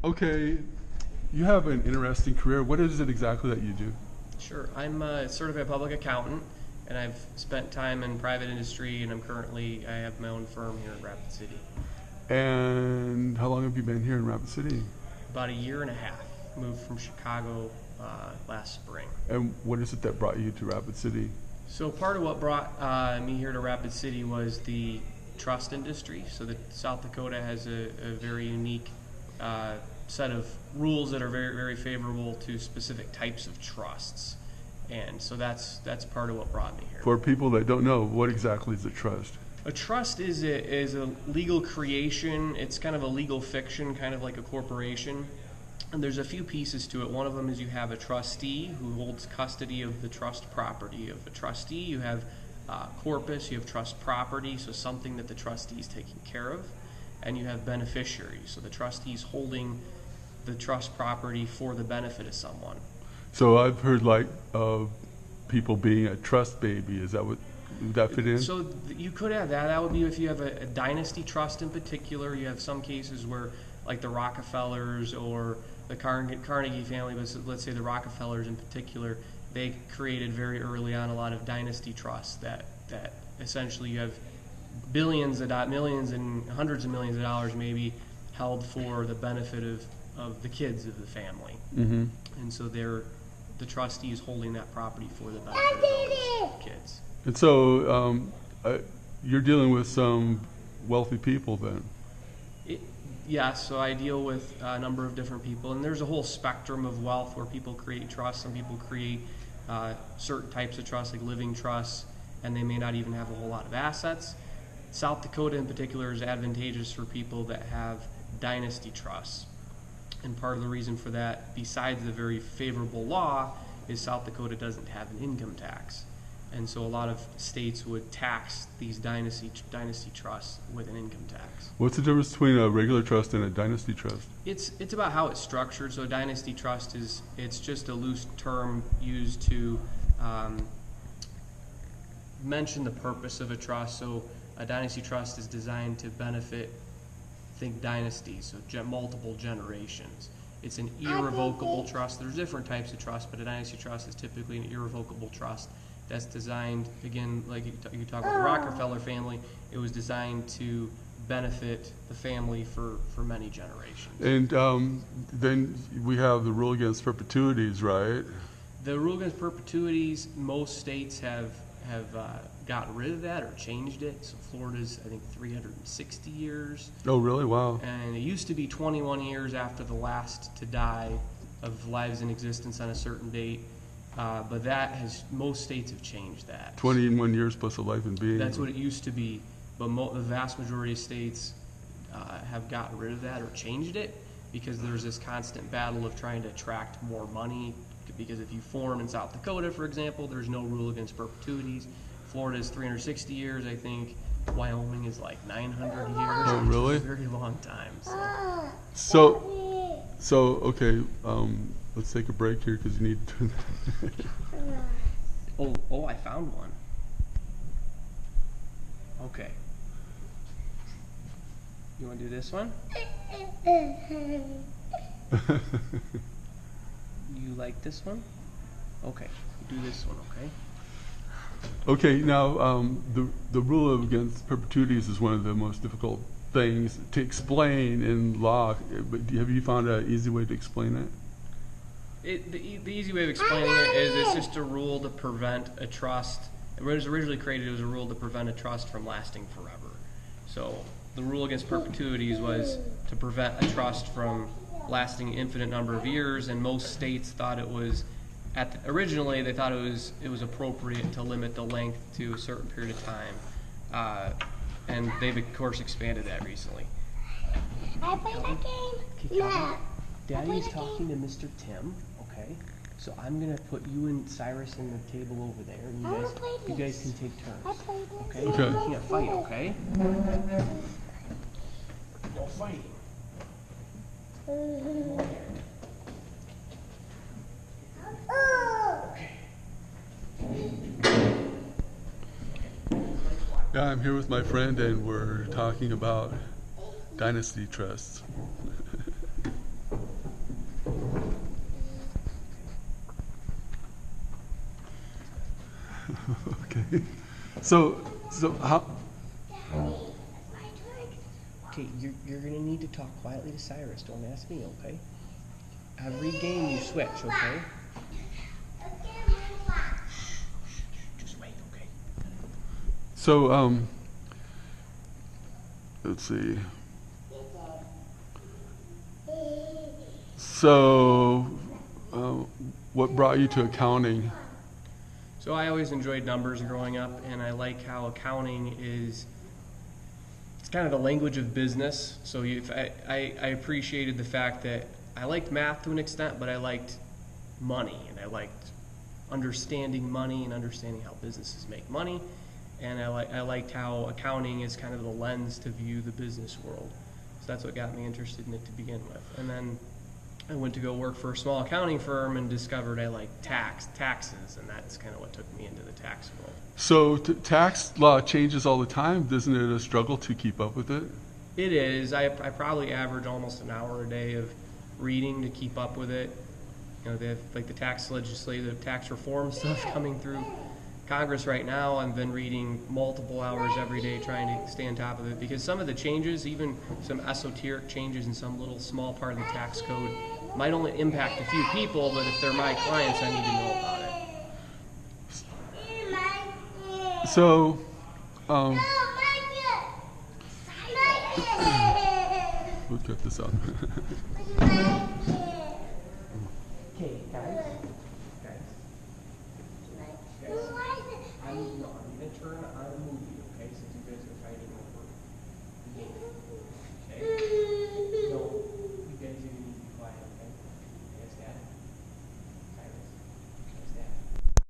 Okay, you have an interesting career. What is it exactly that you do? Sure. I'm a certified public accountant, and I've spent time in private industry, and I have my own firm here in Rapid City. And how long have you been here in Rapid City? About a year and a half. Moved from Chicago last spring. And what is it that brought you to Rapid City? So part of what brought me here to Rapid City was the trust industry. So South Dakota has a very unique set of rules that are very, very favorable to specific types of trusts. And so that's part of what brought me here. For people that don't know, what exactly is a trust? A trust is a legal creation. It's kind of a legal fiction, kind of like a corporation. And there's a few pieces to it. One of them is you have a trustee who holds custody of the trust property of the trustee. You have corpus, you have trust property, so something that the trustee is taking care of. And you have beneficiaries, so the trustee is holding the trust property for the benefit of someone. So I've heard like of people being a trust baby. Is that what, would that fit in? So you could have that. That would be if you have a dynasty trust in particular. You have some cases where, like the Rockefellers or the Carnegie family, but let's say the Rockefellers in particular, they created very early on a lot of dynasty trusts that essentially you have billions of millions and hundreds of millions of dollars maybe held for the benefit of the kids of the family. Mm-hmm. And so the trustee is holding that property for the benefit of those kids. And so you're dealing with some wealthy people then? Yes, so I deal with a number of different people, and there's a whole spectrum of wealth where people create trusts. Some people create certain types of trusts, like living trusts, and they may not even have a whole lot of assets. South Dakota in particular is advantageous for people that have dynasty trusts. And part of the reason for that, besides the very favorable law, is South Dakota doesn't have an income tax. And so a lot of states would tax these dynasty trusts with an income tax. What's the difference between a regular trust and a dynasty trust? It's about how it's structured. So a dynasty trust it's just a loose term used to mention the purpose of a trust. So a dynasty trust is designed to benefit, think dynasties, so multiple generations. It's an irrevocable trust. There's different types of trust, but a dynasty trust is typically an irrevocable trust that's designed, again, like you talk about the Rockefeller family, it was designed to benefit the family for many generations. And then we have the rule against perpetuities, right? The rule against perpetuities, most states have gotten rid of that or changed it. So Florida's, I think, 360 years. Oh, really? Wow. And it used to be 21 years after the last to die of lives in existence on a certain date. But most states have changed that. 21 years plus a life in being. That's what it used to be, but the vast majority of states have gotten rid of that or changed it because there's this constant battle of trying to attract more money. Because if you form in South Dakota, for example, there's no rule against perpetuities. Florida is 360 years, I think. Wyoming is like 900 years. Oh, really? It's a very long time. So okay. Let's take a break here because you need to. Oh, I found one. Okay. You want to do this one? You like this one? Okay. Do this one, okay? Okay. Now, the rule against perpetuities is one of the most difficult things to explain in law. But have you found an easy way to explain it? The easy way of explaining it is it's just a rule to prevent a trust. It was originally created as a rule to prevent a trust from lasting forever. So the rule against perpetuities was to prevent a trust from lasting an infinite number of years, and most states thought it was, originally they thought it was appropriate to limit the length to a certain period of time. And they've of course expanded that recently. I play that game? Yeah. Daddy is talking to Mr. Tim, okay? So I'm gonna put you and Cyrus in the table over there, and you guys can take turns. Okay? Okay. You can't fight, okay? No fighting. Yeah, I'm here with my friend, and we're talking about dynasty trusts. Okay. So how? Okay, you're gonna need to talk quietly to Cyrus. Don't ask me, okay? Every game you switch, okay? Just wait, okay? So let's see. So what brought you to accounting? So I always enjoyed numbers growing up, and I like how accounting is, it's kind of the language of business. So I appreciated the fact that I liked math to an extent, but I liked money, and I liked understanding money and understanding how businesses make money. And I liked how accounting is kind of the lens to view the business world. So that's what got me interested in it to begin with. And then I went to go work for a small accounting firm and discovered I liked taxes, and that's kind of what took me into the tax world. So tax law changes all the time. Isn't it a struggle to keep up with it? It is. I probably average almost an hour a day of reading to keep up with it. You know, they have like the tax legislative, tax reform stuff coming through Congress right now. I've been reading multiple hours every day trying to stay on top of it, because some of the changes, even some esoteric changes in some little small part of the tax code, might only impact a few people, but if they're my clients, I need to know about it. So we'll cut this out. Okay, guys. I'm going to turn on a movie.